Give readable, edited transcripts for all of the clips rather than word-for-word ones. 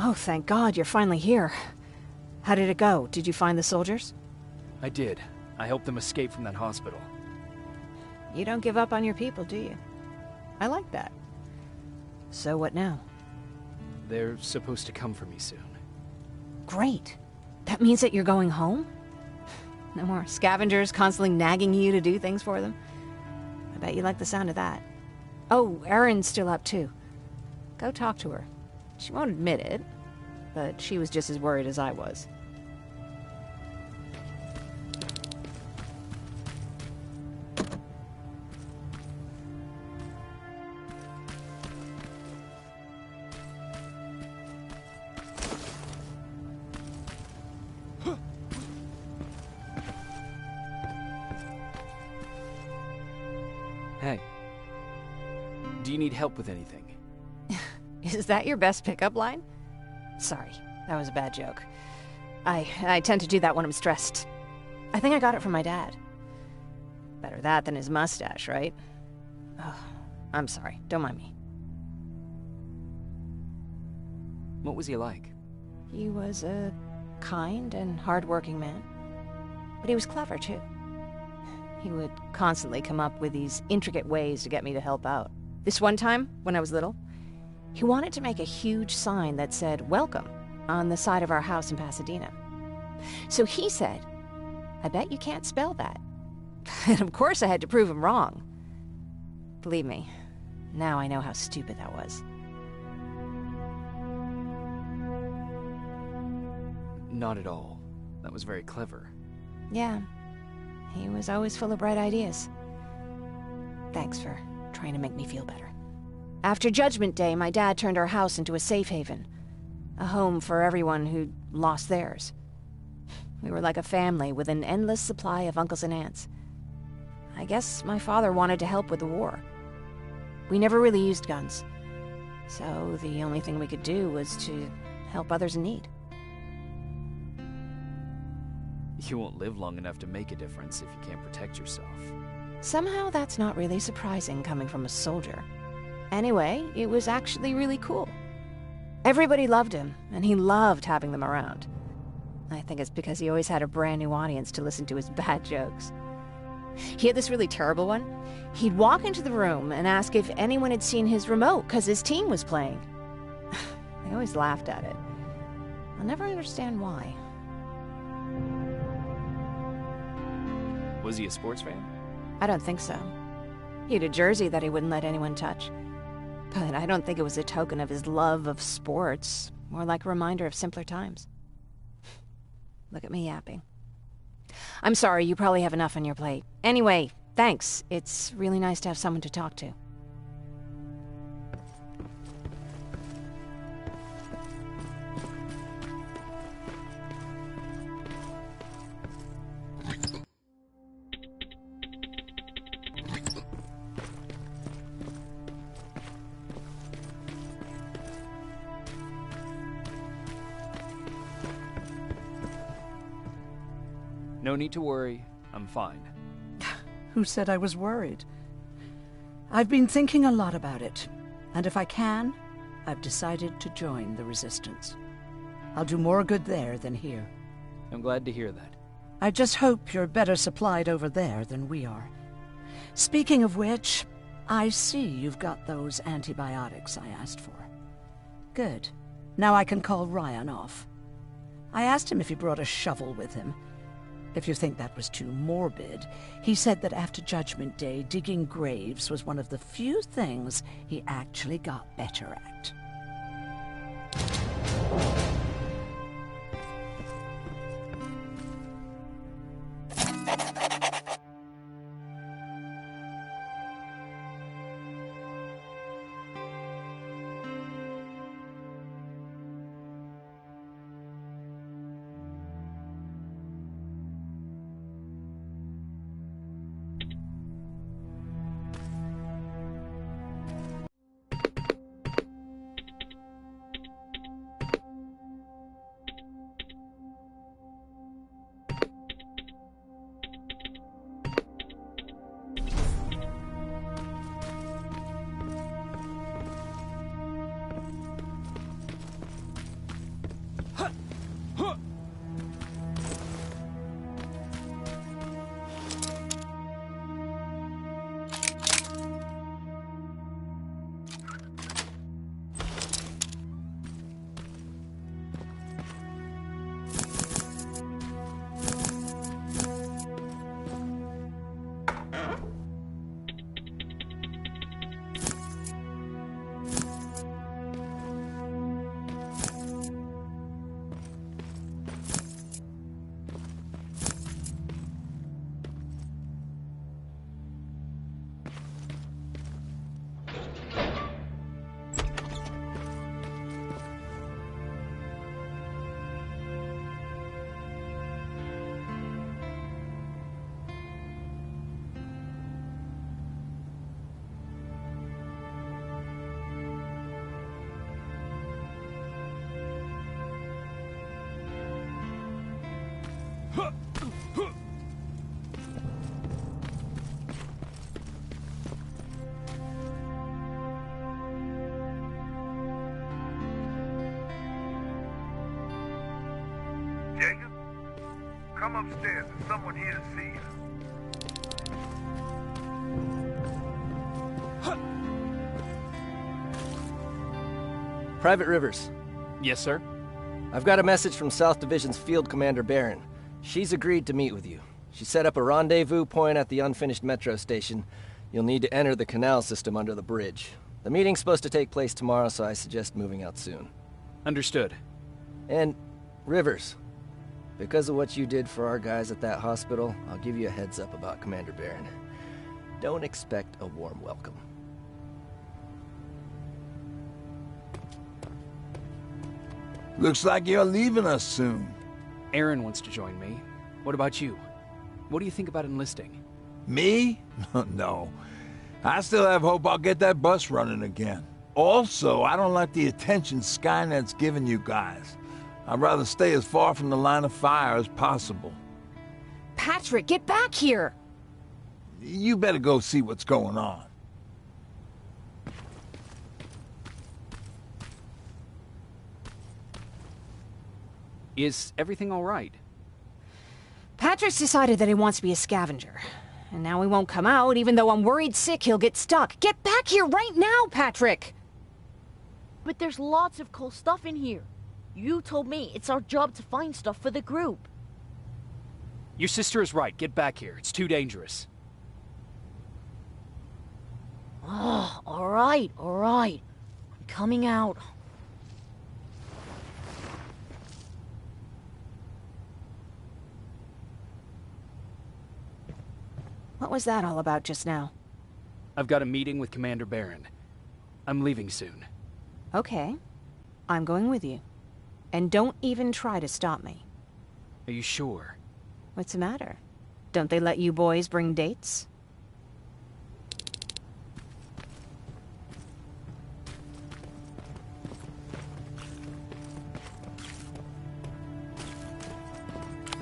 Oh, thank God, you're finally here. How did it go? Did you find the soldiers? I did. I helped them escape from that hospital. You don't give up on your people, do you? I like that. So what now? They're supposed to come for me soon. Great. That means that you're going home? No more scavengers constantly nagging you to do things for them? I bet you like the sound of that. Oh, Erin's still up too. Go talk to her. She won't admit it, but she was just as worried as I was. Hey. Do you need help with anything? Is that your best pickup line? Sorry, that was a bad joke. I tend to do that when I'm stressed. I think I got it from my dad. Better that than his mustache, right? Oh, I'm sorry, don't mind me. What was he like? He was a kind and hard-working man. But he was clever, too. He would constantly come up with these intricate ways to get me to help out. This one time, when I was little, he wanted to make a huge sign that said, "Welcome," on the side of our house in Pasadena. So he said, "I bet you can't spell that." And of course I had to prove him wrong. Believe me, now I know how stupid that was. Not at all. That was very clever. Yeah, he was always full of bright ideas. Thanks for trying to make me feel better. After Judgment Day, my dad turned our house into a safe haven. A home for everyone who'd lost theirs. We were like a family with an endless supply of uncles and aunts. I guess my father wanted to help with the war. We never really used guns. So the only thing we could do was to help others in need. You won't live long enough to make a difference if you can't protect yourself. Somehow that's not really surprising coming from a soldier. Anyway, it was actually really cool. Everybody loved him, and he loved having them around. I think it's because he always had a brand new audience to listen to his bad jokes. He had this really terrible one. He'd walk into the room and ask if anyone had seen his remote because his team was playing. I always laughed at it. I'll never understand why. Was he a sports fan? I don't think so. He had a jersey that he wouldn't let anyone touch. But I don't think it was a token of his love of sports, more like a reminder of simpler times. Look at me yapping. I'm sorry, you probably have enough on your plate. Anyway, thanks. It's really nice to have someone to talk to. No need to worry. I'm fine. Who said I was worried? I've been thinking a lot about it, and if I can, I've decided to join the Resistance. I'll do more good there than here. I'm glad to hear that. I just hope you're better supplied over there than we are. Speaking of which, I see you've got those antibiotics I asked for. Good. Now I can call Ryan off. I asked him if he brought a shovel with him. If you think that was too morbid, he said that after Judgment Day, digging graves was one of the few things he actually got better at. Jacob, come upstairs. There's someone here to see you. Private Rivers, Yes, sir? I've got a message from South Division's Field Commander Barron. She's agreed to meet with you. She set up a rendezvous point at the unfinished metro station. You'll need to enter the canal system under the bridge. The meeting's supposed to take place tomorrow, so I suggest moving out soon. Understood. And, Rivers, because of what you did for our guys at that hospital, I'll give you a heads up about Commander Barron. Don't expect a warm welcome. Looks like you're leaving us soon. Aaron wants to join me. What about you? What do you think about enlisting? Me? No. I still have hope I'll get that bus running again. Also, I don't like the attention Skynet's giving you guys. I'd rather stay as far from the line of fire as possible. Patrick, get back here! You better go see what's going on. Is everything all right? Patrick's decided that he wants to be a scavenger. And now he won't come out, even though I'm worried sick he'll get stuck. Get back here right now, Patrick! But there's lots of cool stuff in here. You told me it's our job to find stuff for the group. Your sister is right. Get back here. It's too dangerous. Oh, alright. I'm coming out. What was that all about just now? I've got a meeting with Commander Barron. I'm leaving soon. Okay. I'm going with you. And don't even try to stop me. Are you sure? What's the matter? Don't they let you boys bring dates?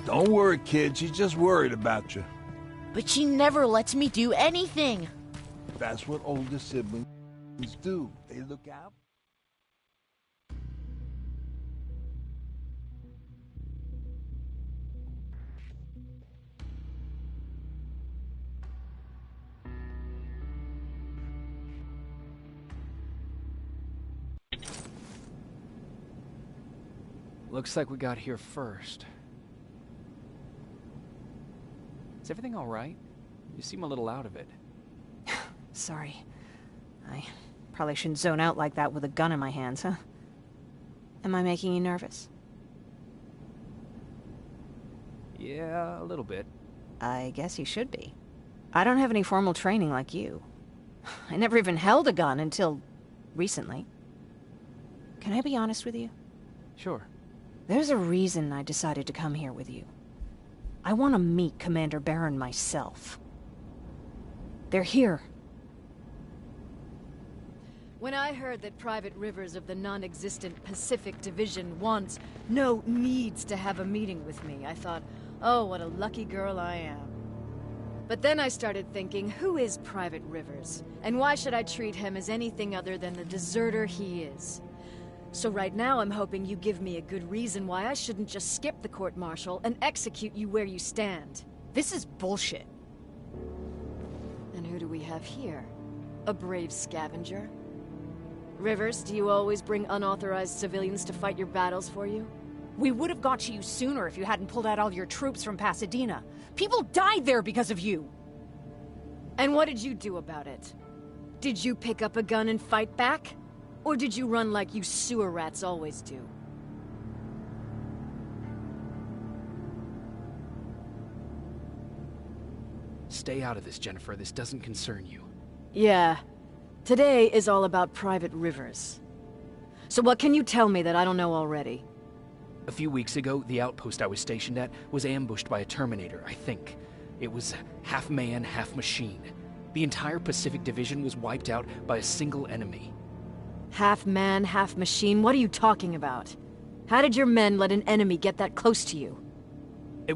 Don't worry, kid. She's just worried about you. But she never lets me do anything. That's what older siblings do. They look out. Looks like we got here first. Is everything alright? You seem a little out of it. Sorry. I probably shouldn't zone out like that with a gun in my hands, huh? Am I making you nervous? Yeah, a little bit. I guess you should be. I don't have any formal training like you. I never even held a gun until recently. Can I be honest with you? Sure. There's a reason I decided to come here with you. I want to meet Commander Barron myself. They're here. When I heard that Private Rivers of the non-existent Pacific Division needs to have a meeting with me, I thought, oh, what a lucky girl I am. But then I started thinking, who is Private Rivers? And why should I treat him as anything other than the deserter he is? So right now I'm hoping you give me a good reason why I shouldn't just skip the court-martial and execute you where you stand. This is bullshit. And who do we have here? A brave scavenger? Rivers, do you always bring unauthorized civilians to fight your battles for you? We would have got to you sooner if you hadn't pulled out all your troops from Pasadena. People died there because of you. And what did you do about it? Did you pick up a gun and fight back? Or did you run like you sewer rats always do? Stay out of this, Jennifer. This doesn't concern you. Yeah. Today is all about Private Rivers. So what can you tell me that I don't know already? A few weeks ago, the outpost I was stationed at was ambushed by a Terminator, I think. It was half man, half machine. The entire Pacific Division was wiped out by a single enemy. Half man, half machine? What are you talking about? How did your men let an enemy get that close to you?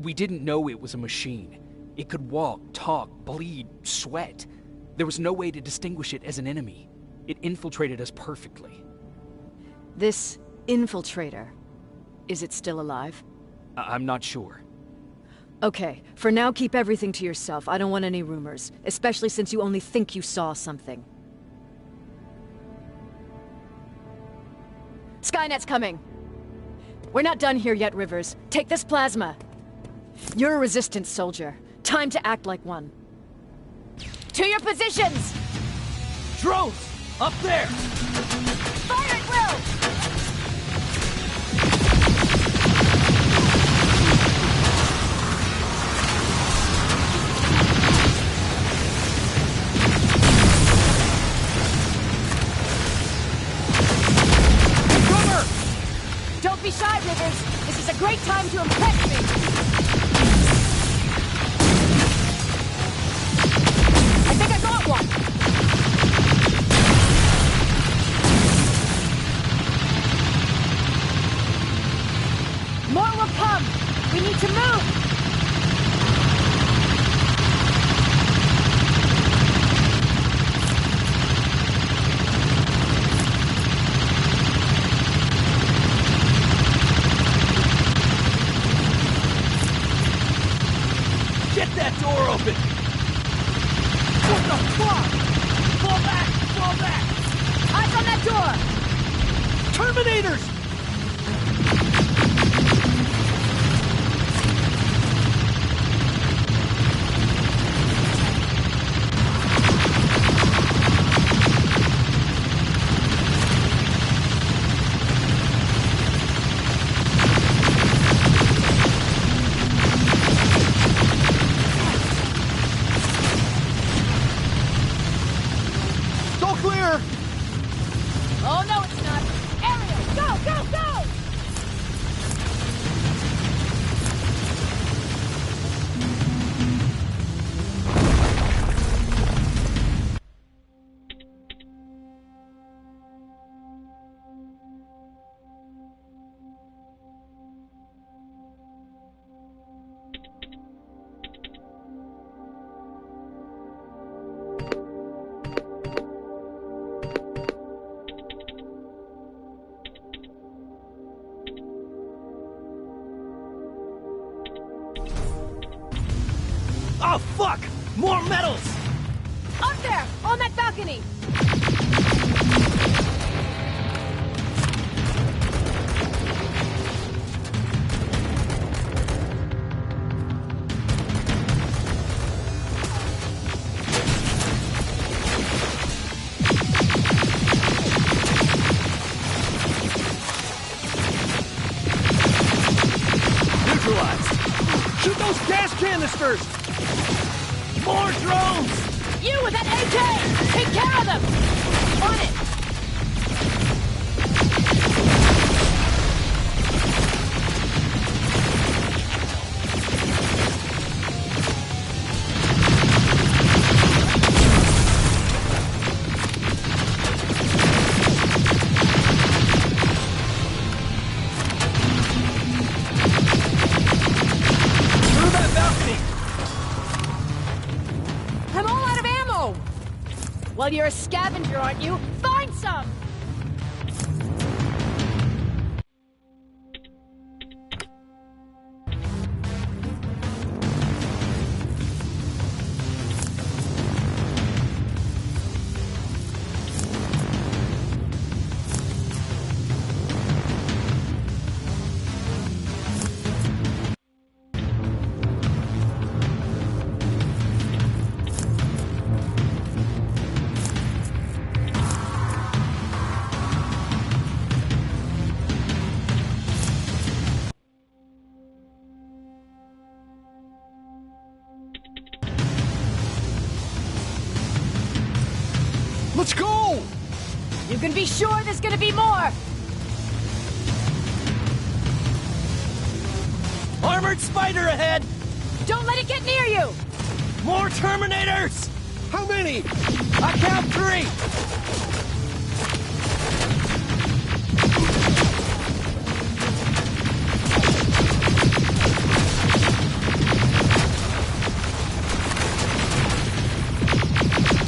We didn't know it was a machine. It could walk, talk, bleed, sweat. There was no way to distinguish it as an enemy. It infiltrated us perfectly. This infiltrator, is it still alive? I'm not sure. Okay, for now keep everything to yourself. I don't want any rumors, especially since you only think you saw something. Skynet's coming! We're not done here yet, Rivers. Take this plasma. You're a resistance soldier. Time to act like one. To your positions! Drones! Up there! Fire at will! Don't be shy, Rivers. This is a great time to impress me. I think I got one. More will come. We need to move. Get that door open! What the fuck? Fall back! Fall back! Eyes on that door! Terminators! Clear! Oh, no, it's not. Ariel, go, go, go! Oh, fuck! More metals! Up there, on that balcony! neutralized. Shoot those gas canisters! More drones! You with that AK! Take care of them! On it! Well, you're a scavenger, aren't you? Find some! Let's go! You can be sure there's gonna be more! Armored spider ahead! Don't let it get near you! More Terminators! How many? I count 3!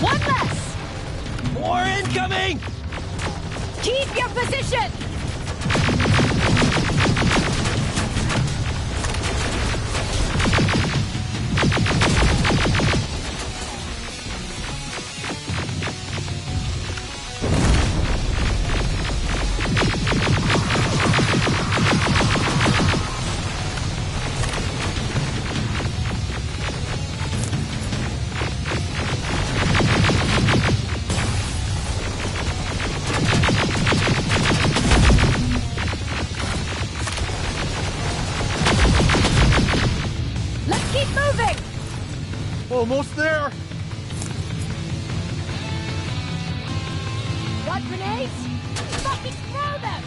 One less! More incoming! Keep your position! Almost there! Got grenades? Fucking throw them!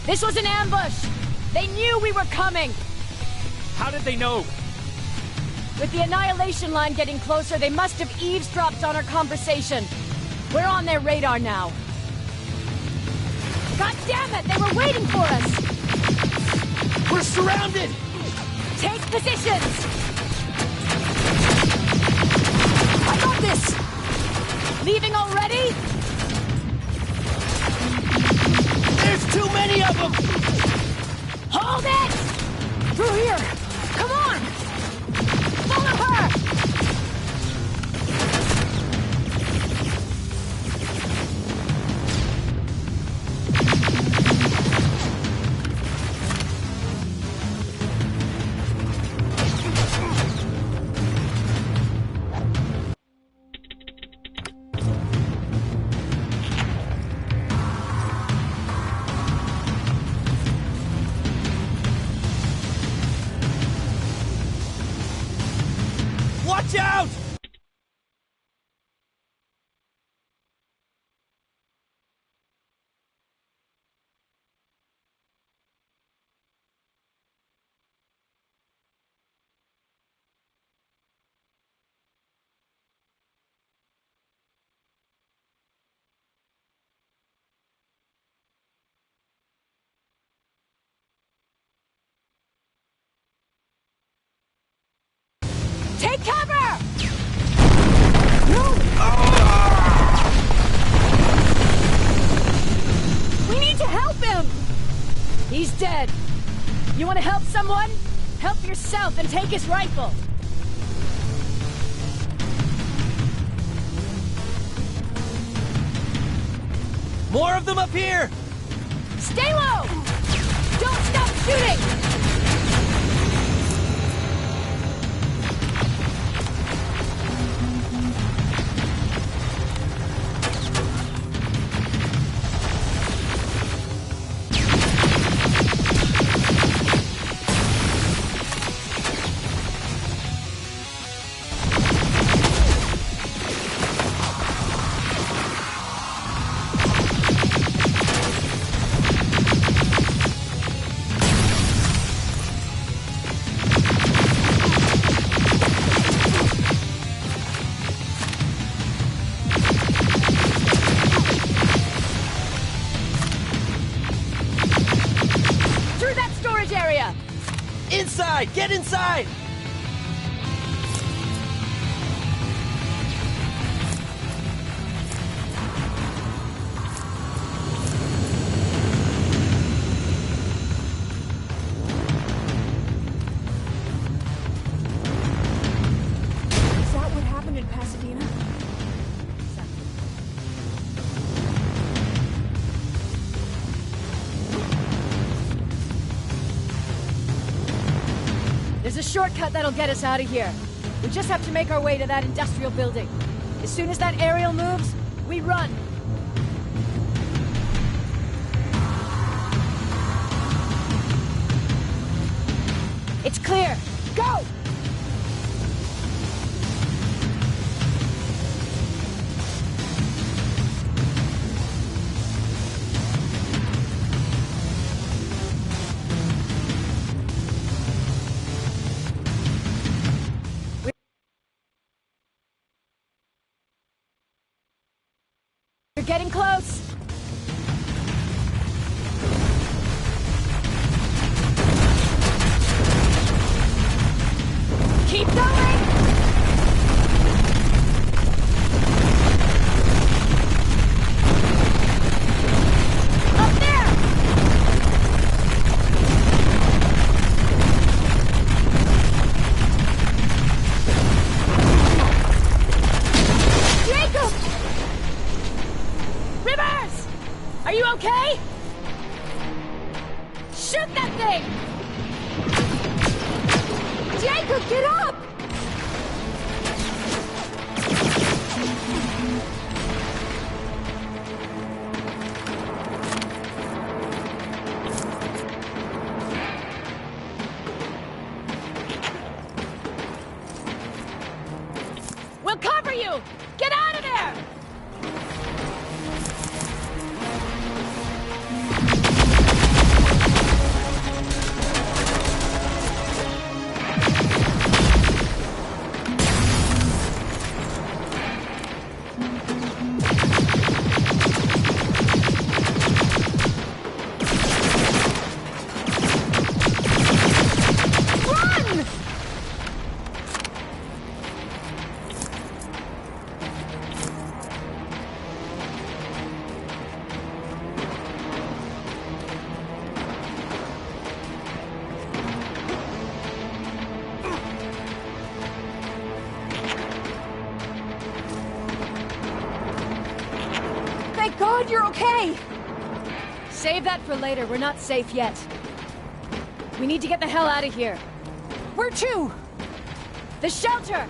This was an ambush! They knew we were coming! How did they know? With the Annihilation line getting closer, they must have eavesdropped on our conversation. We're on their radar now. God damn it! They were waiting for us! We're surrounded! Take positions! I got this! Leaving already? There's too many of them! Hold it! Through here! Come on! Follow her! Watch out! Take cover! We need to help him! He's dead. You want to help someone? Help yourself and take his rifle. More of them up here! Stay low! Don't stop shooting! Inside! Get inside! Is that what happened in Pasadena? There's a shortcut that'll get us out of here. We just have to make our way to that industrial building. As soon as that aerial moves, we run. It's clear. Go! We're getting close. Keep going! Up there! Jacob! Rivers! Are you okay? Shoot that thing! Jacob, get up! We'll cover you! Get out of there! God, you're okay! Save that for later. We're not safe yet. We need to get the hell out of here. Where to? The shelter!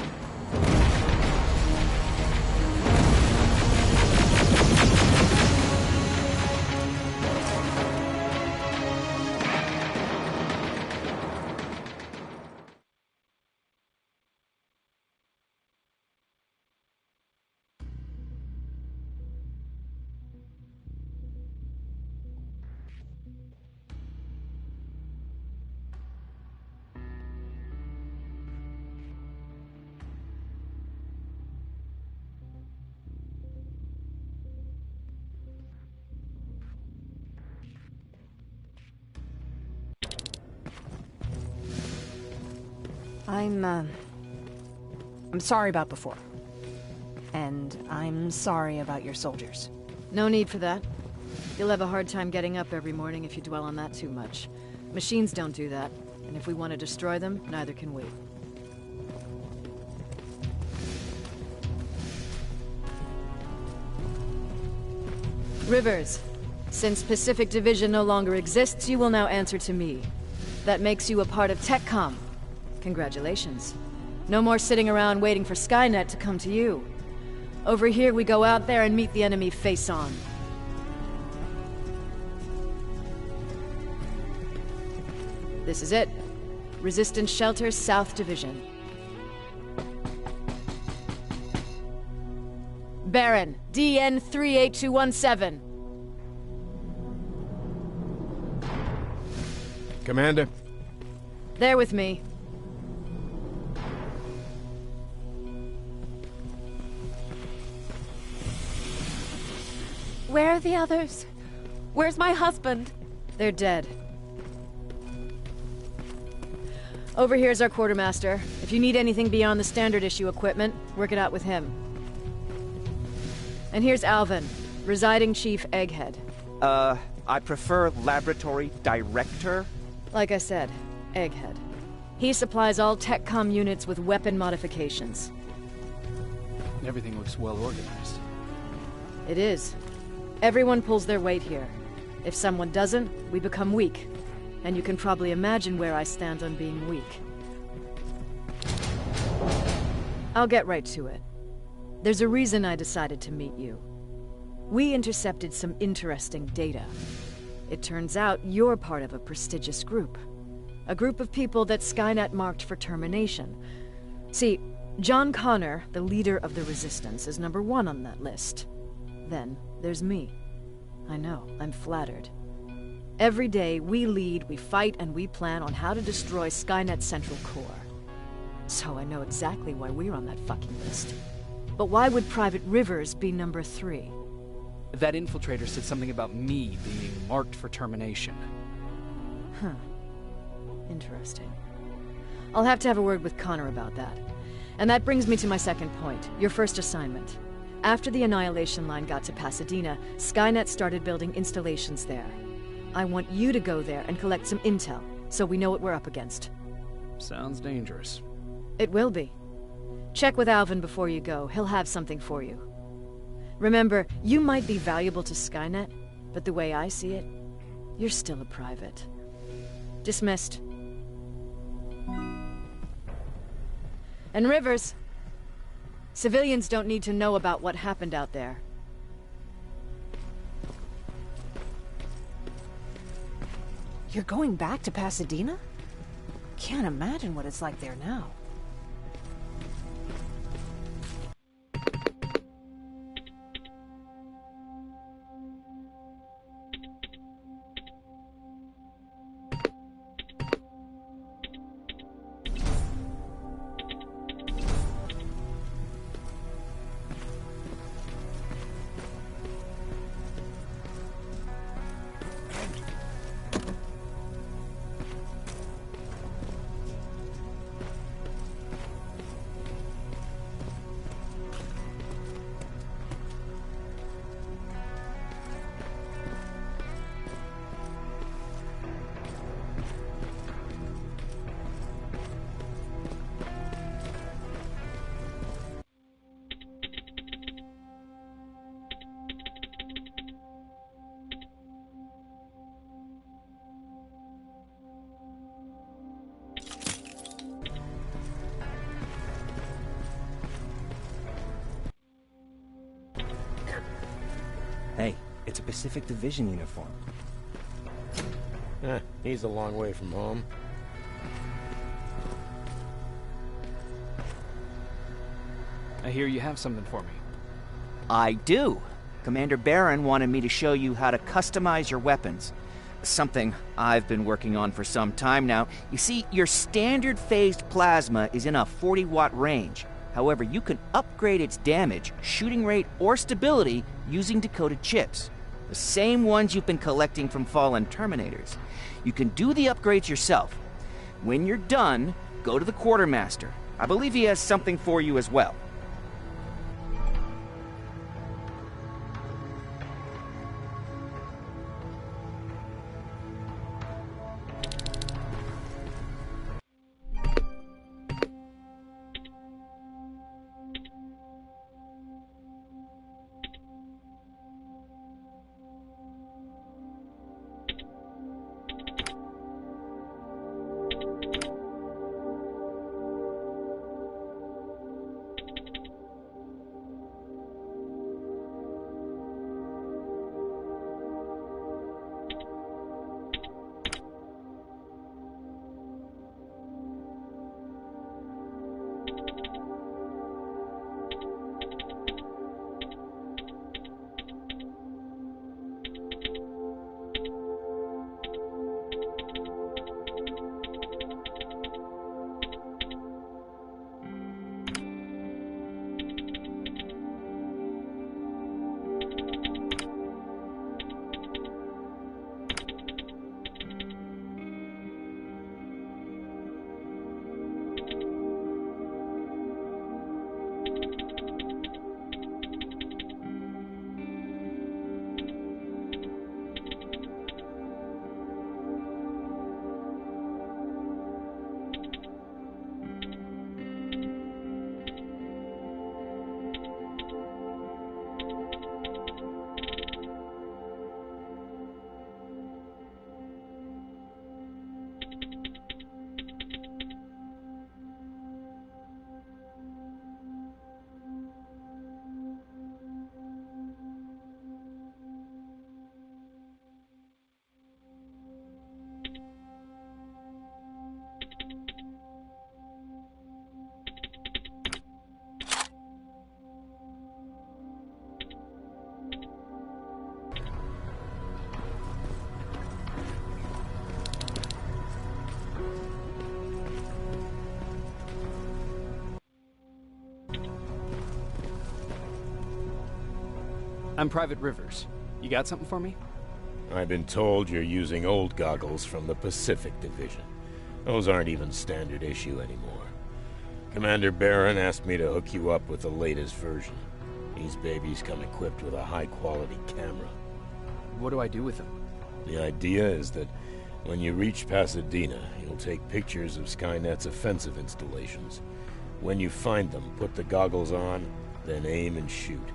I'm sorry about before. And I'm sorry about your soldiers. No need for that. You'll have a hard time getting up every morning if you dwell on that too much. Machines don't do that, and if we want to destroy them, neither can we. Rivers, since Pacific Division no longer exists, you will now answer to me. That makes you a part of TechCom. Congratulations. No more sitting around waiting for Skynet to come to you. Over here, we go out there and meet the enemy face on. This is it. Resistance Shelter, South Division. Baron, DN 38217. Commander. They're with me. Where are the others? Where's my husband? They're dead. Over here's our quartermaster. If you need anything beyond the standard issue equipment, work it out with him. And here's Alvin, residing Chief Egghead. I prefer Laboratory Director. Like I said, Egghead. He supplies all TechCom units with weapon modifications. Everything looks well organized. It is. Everyone pulls their weight here. If someone doesn't, we become weak. And you can probably imagine where I stand on being weak. I'll get right to it. There's a reason I decided to meet you. We intercepted some interesting data. It turns out you're part of a prestigious group. A group of people that Skynet marked for termination. See, John Connor, the leader of the Resistance, is #1 on that list. Then there's me. I know, I'm flattered. Every day, we lead, we fight, and we plan on how to destroy Skynet's central core. So I know exactly why we're on that fucking list. But why would Private Rivers be #3? That infiltrator said something about me being marked for termination. Huh. Interesting. I'll have to have a word with Connor about that. And that brings me to my second point, your first assignment. After the Annihilation Line got to Pasadena, Skynet started building installations there. I want you to go there and collect some intel, so we know what we're up against. Sounds dangerous. It will be. Check with Alvin before you go. He'll have something for you. Remember, you might be valuable to Skynet, but the way I see it, you're still a private. Dismissed. And Rivers, civilians don't need to know about what happened out there. You're going back to Pasadena? Can't imagine what it's like there now. It's a Pacific Division uniform. He's a long way from home. I hear you have something for me. I do. Commander Barron wanted me to show you how to customize your weapons. Something I've been working on for some time now. You see, your standard phased plasma is in a 40-watt range. However, you can upgrade its damage, shooting rate, or stability using decoded chips. The same ones you've been collecting from fallen Terminators. You can do the upgrades yourself. When you're done, go to the Quartermaster. I believe he has something for you as well. I'm Private Rivers. You got something for me? I've been told you're using old goggles from the Pacific Division. Those aren't even standard issue anymore. Commander Barron asked me to hook you up with the latest version. These babies come equipped with a high-quality camera. What do I do with them? The idea is that when you reach Pasadena, you'll take pictures of Skynet's offensive installations. When you find them, put the goggles on, then aim and shoot.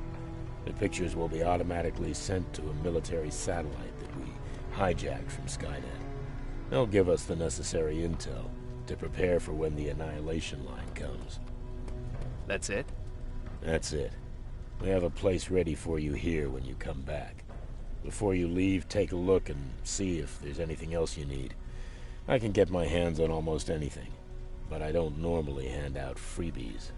The pictures will be automatically sent to a military satellite that we hijacked from Skynet. They'll give us the necessary intel to prepare for when the annihilation line comes. That's it? That's it. We have a place ready for you here when you come back. Before you leave, take a look and see if there's anything else you need. I can get my hands on almost anything, but I don't normally hand out freebies.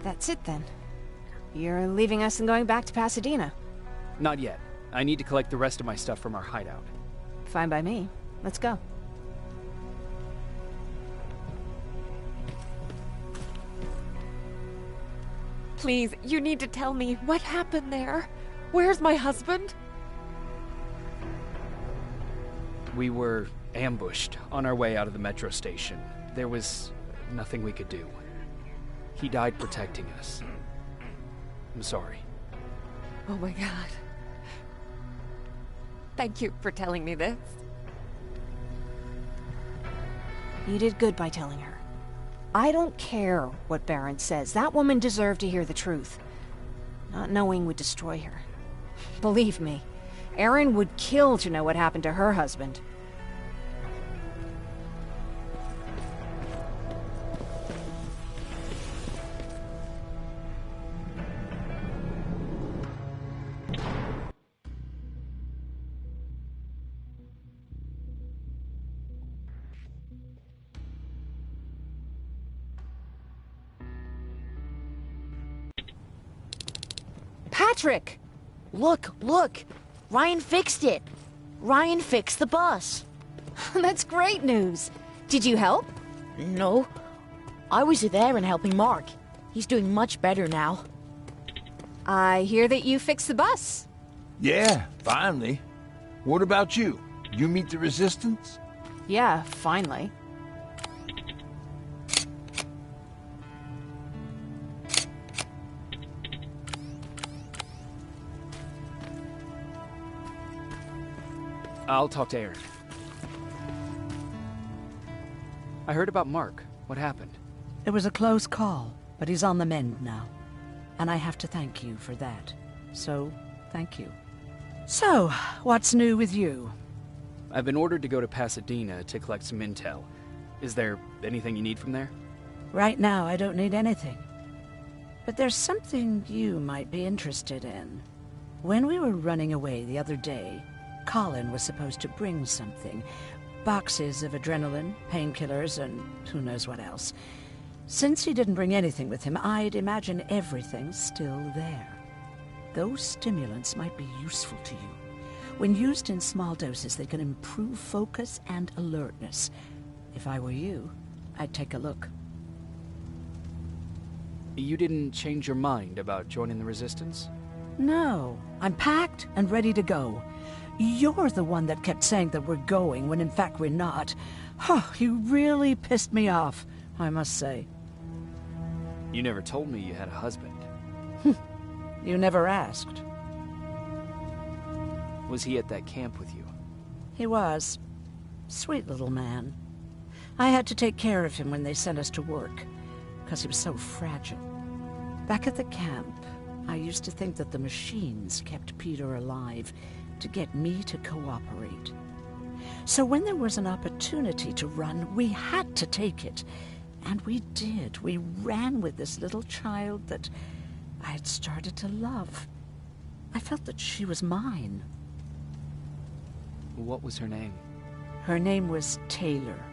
That's it then. You're leaving us and going back to Pasadena. Not yet. I need to collect the rest of my stuff from our hideout. Fine by me. Let's go. Please, you need to tell me what happened there. Where's my husband? We were ambushed on our way out of the metro station. There was nothing we could do. He died protecting us. I'm sorry. Oh my god. Thank you for telling me this. You did good by telling her. I don't care what Baron says. That woman deserved to hear the truth. Not knowing would destroy her. Believe me, Erin would kill to know what happened to her husband. Patrick! Look! Ryan fixed it! Ryan fixed the bus! That's great news. Did you help? No. I was there and helping Mark. He's doing much better now. I hear that you fixed the bus. Yeah, finally. What about you? You meet the Resistance? Yeah, finally. I'll talk to Erin. I heard about Mark. What happened? It was a close call, but he's on the mend now. And I have to thank you for that. So, thank you. So, what's new with you? I've been ordered to go to Pasadena to collect some intel. Is there anything you need from there? Right now, I don't need anything. But there's something you might be interested in. When we were running away the other day, Colin was supposed to bring something. Boxes of adrenaline, painkillers, and who knows what else. Since he didn't bring anything with him, I'd imagine everything's still there. Those stimulants might be useful to you. When used in small doses, they can improve focus and alertness. If I were you, I'd take a look. You didn't change your mind about joining the Resistance? No, I'm packed and ready to go. You're the one that kept saying that we're going when in fact we're not. Oh, you really pissed me off, I must say. You never told me you had a husband. You never asked. Was he at that camp with you? He was. Sweet little man. I had to take care of him when they sent us to work, because he was so fragile. Back at the camp, I used to think that the machines kept Peter alive to get me to cooperate. So when there was an opportunity to run, we had to take it. And we did. We ran with this little child that I had started to love. I felt that she was mine. What was her name? Her name was Taylor.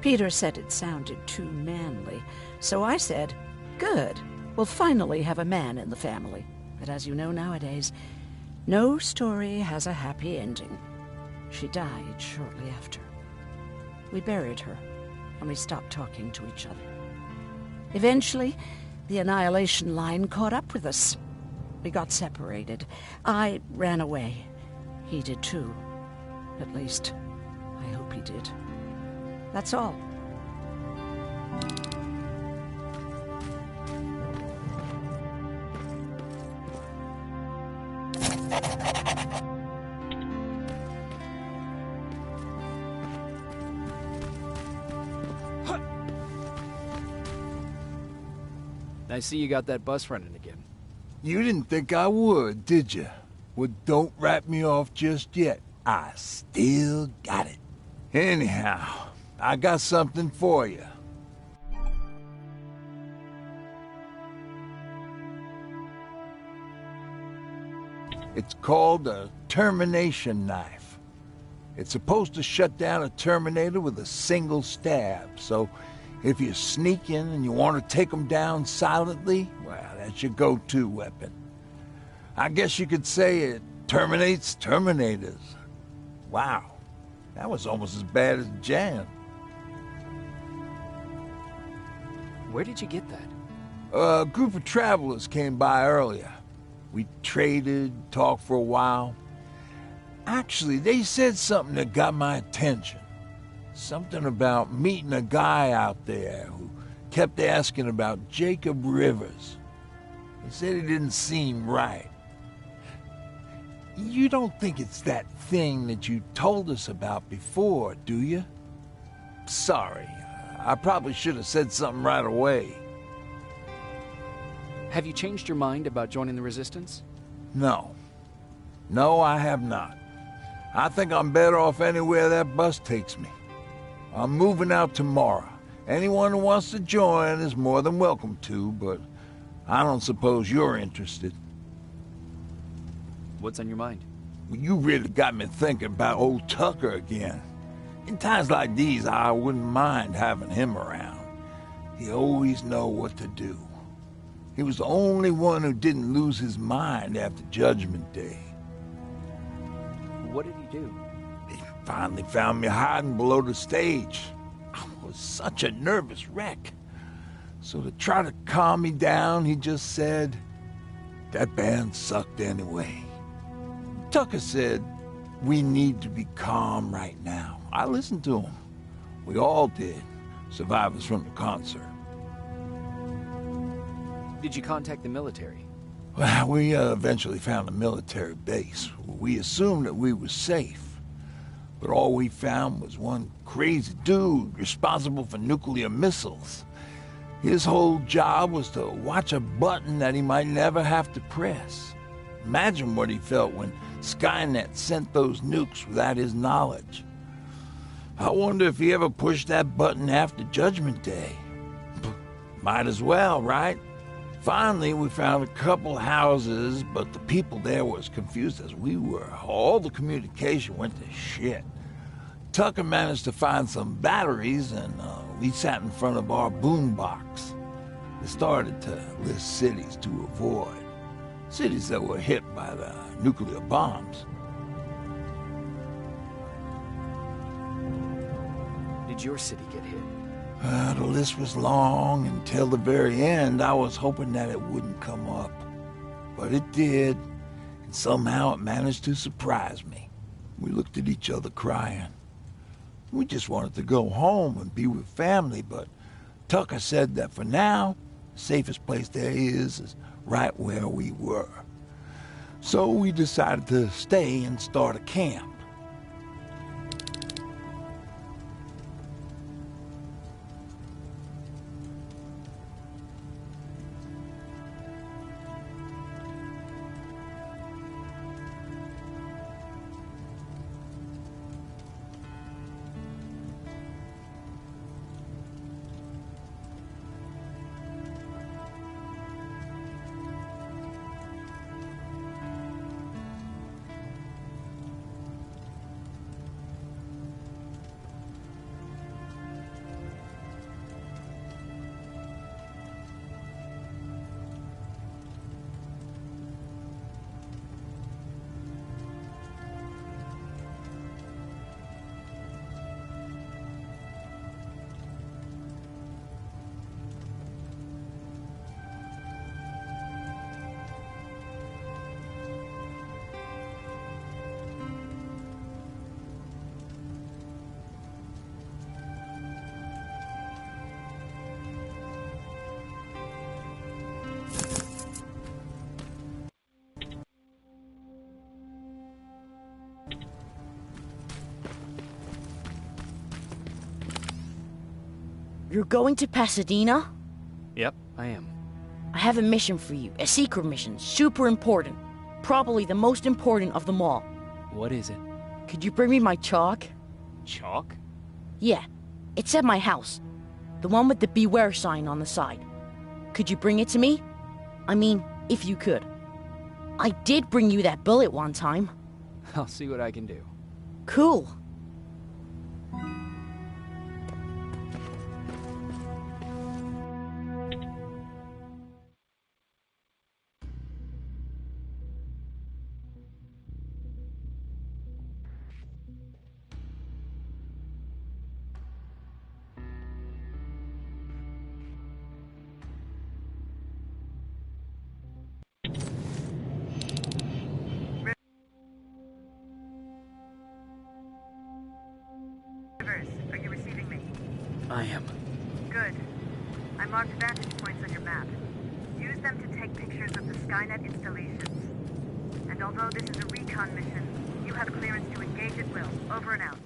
Peter said it sounded too manly, so I said, good, we'll finally have a man in the family. But as you know nowadays, no story has a happy ending. She died shortly after. We buried her, and we stopped talking to each other. Eventually, the Annihilation Line caught up with us. We got separated. I ran away. He did too. At least, I hope he did. That's all. I see you got that bus running again. You didn't think I would, did you? Well, don't wrap me off just yet. I still got it. Anyhow, I got something for you. It's called a termination knife. It's supposed to shut down a Terminator with a single stab, so If you're sneaking and you want to take them down silently, well, that's your go-to weapon. I guess you could say it terminates Terminators. Wow, that was almost as bad as Jan. Where did you get that? A group of travelers came by earlier. We traded, talked for a while. Actually, they said something that got my attention. Something about meeting a guy out there who kept asking about Jacob Rivers. He said it didn't seem right. You don't think it's that thing that you told us about before, do you? Sorry, I probably should have said something right away. Have you changed your mind about joining the Resistance? No. No, I have not. I think I'm better off anywhere that bus takes me. I'm moving out tomorrow. Anyone who wants to join is more than welcome to, but I don't suppose you're interested. What's on your mind? Well, you really got me thinking about old Tucker again. In times like these, I wouldn't mind having him around. He always know what to do. He was the only one who didn't lose his mind after Judgment Day. What did he do? He finally found me hiding below the stage. I was such a nervous wreck. So to try to calm me down, he just said, "That band sucked anyway." Tucker said, "We need to be calm right now." I listened to him. We all did, survivors from the concert. Did you contact the military? Well, we eventually found a military base. We assumed that we were safe. But all we found was one crazy dude responsible for nuclear missiles. His whole job was to watch a button that he might never have to press. Imagine what he felt when Skynet sent those nukes without his knowledge. I wonder if he ever pushed that button after Judgment Day. Might as well, right? Finally, we found a couple houses, but the people there were as confused as we were. All the communication went to shit. Tucker managed to find some batteries, and we sat in front of our boombox. They started to list cities to avoid. Cities that were hit by the nuclear bombs. Did your city get hit? The list was long. Until the very end, I was hoping that it wouldn't come up. But it did, and somehow it managed to surprise me. We looked at each other crying. We just wanted to go home and be with family, but Tucker said that for now, the safest place there is right where we were. So we decided to stay and start a camp. You're going to Pasadena? Yep, I am. I have a mission for you. A secret mission. Super important. Probably the most important of them all. What is it? Could you bring me my chalk? Chalk? Yeah. It's at my house. The one with the beware sign on the side. Could you bring it to me? I mean, if you could. I did bring you that bullet one time. I'll see what I can do. Cool. Rivers, are you receiving me? I am. Good. I marked vantage points on your map. Use them to take pictures of the Skynet installations. And although this is a recon mission, you have clearance to engage at will. Over and out.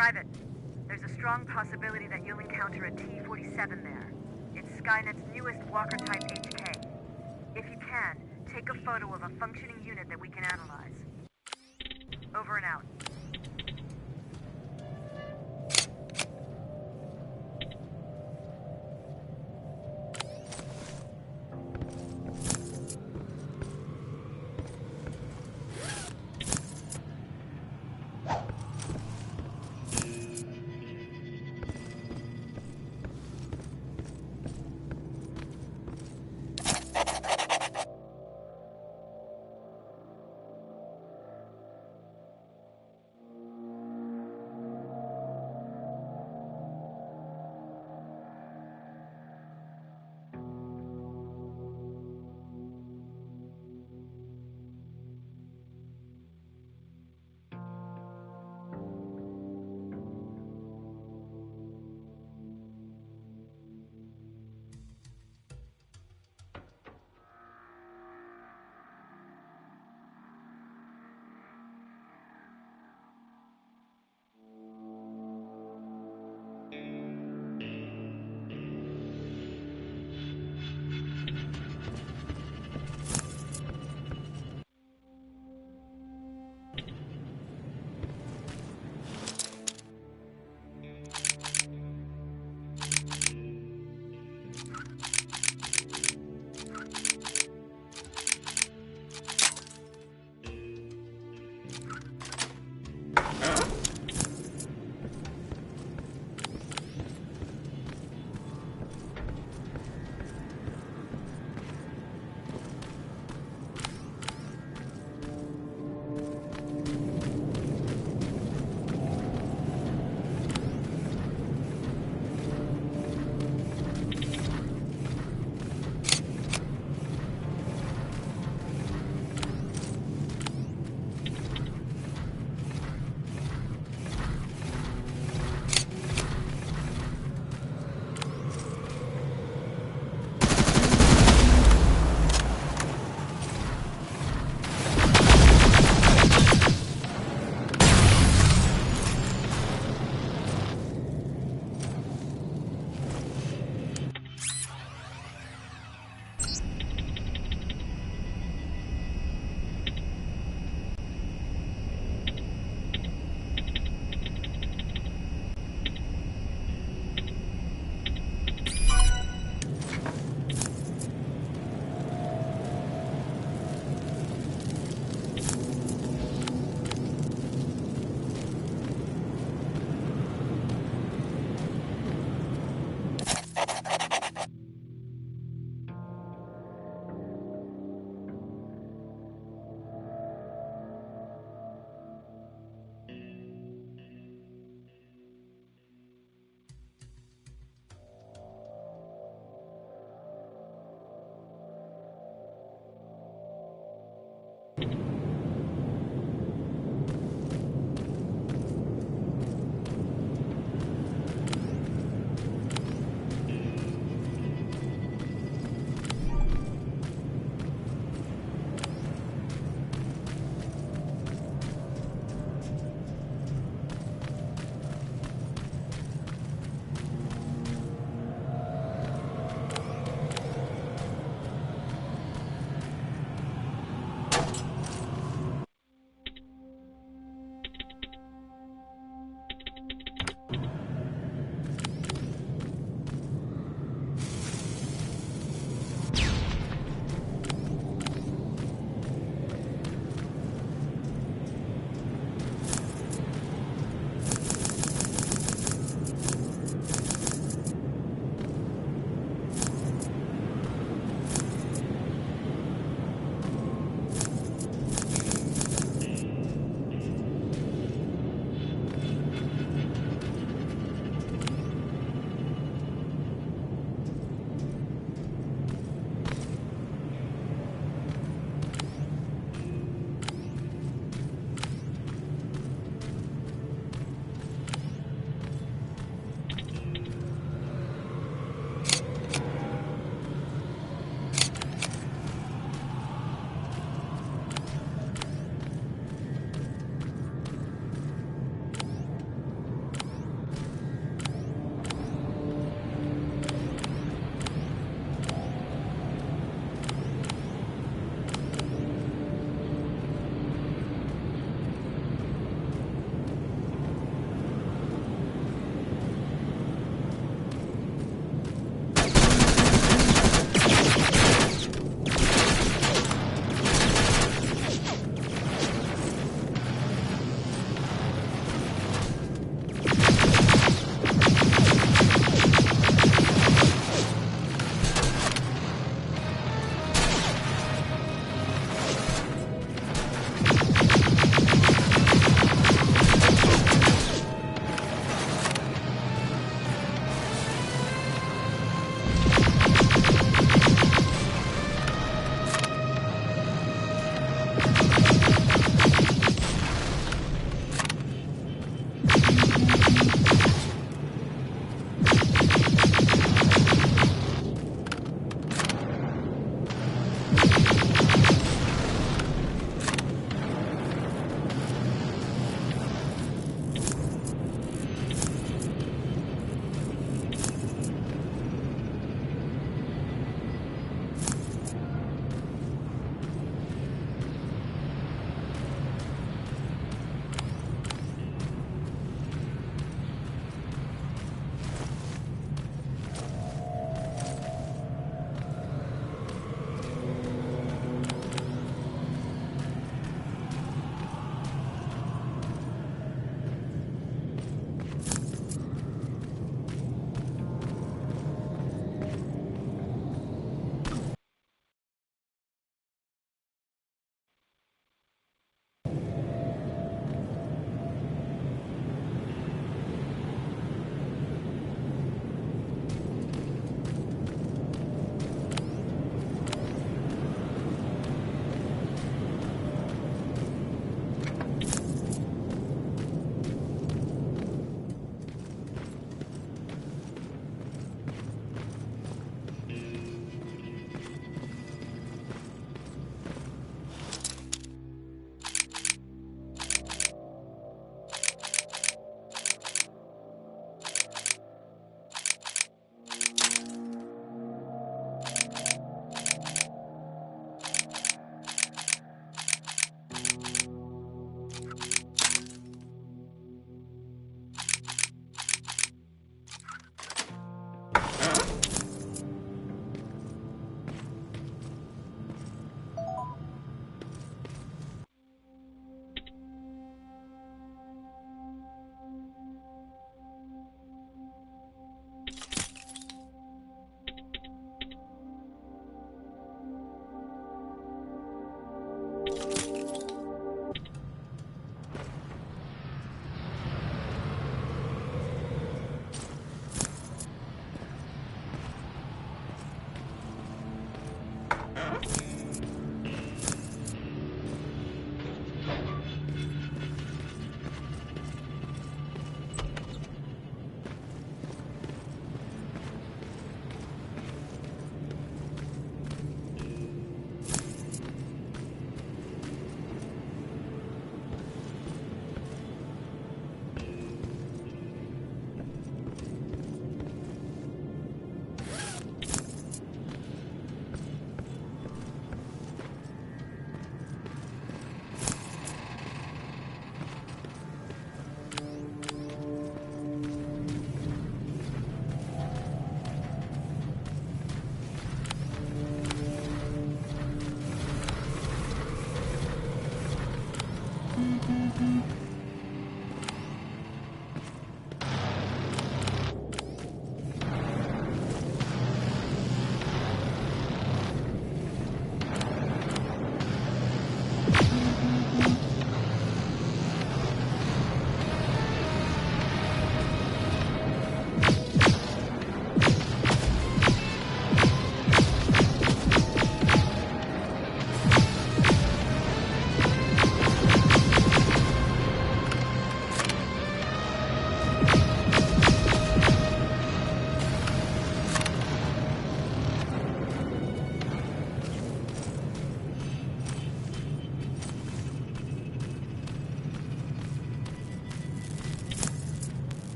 Private, there's a strong possibility that you'll encounter a T-47 there. It's Skynet's newest Walker-type HK. If you can, take a photo of a functioning unit that we can analyze. Over and out.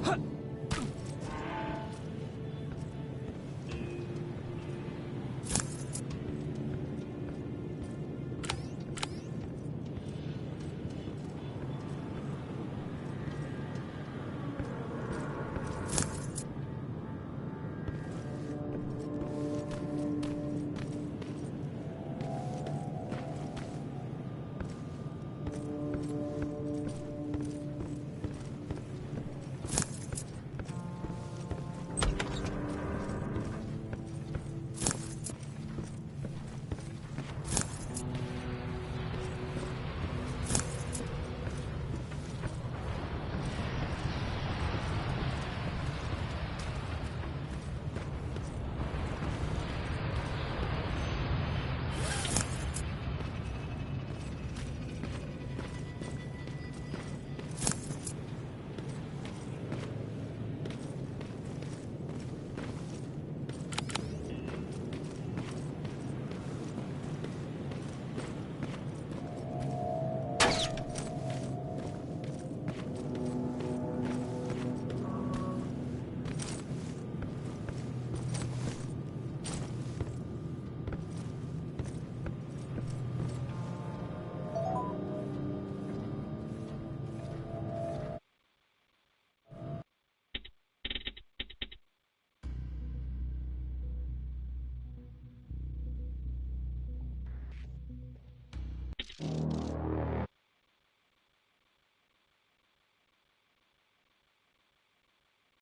Huh.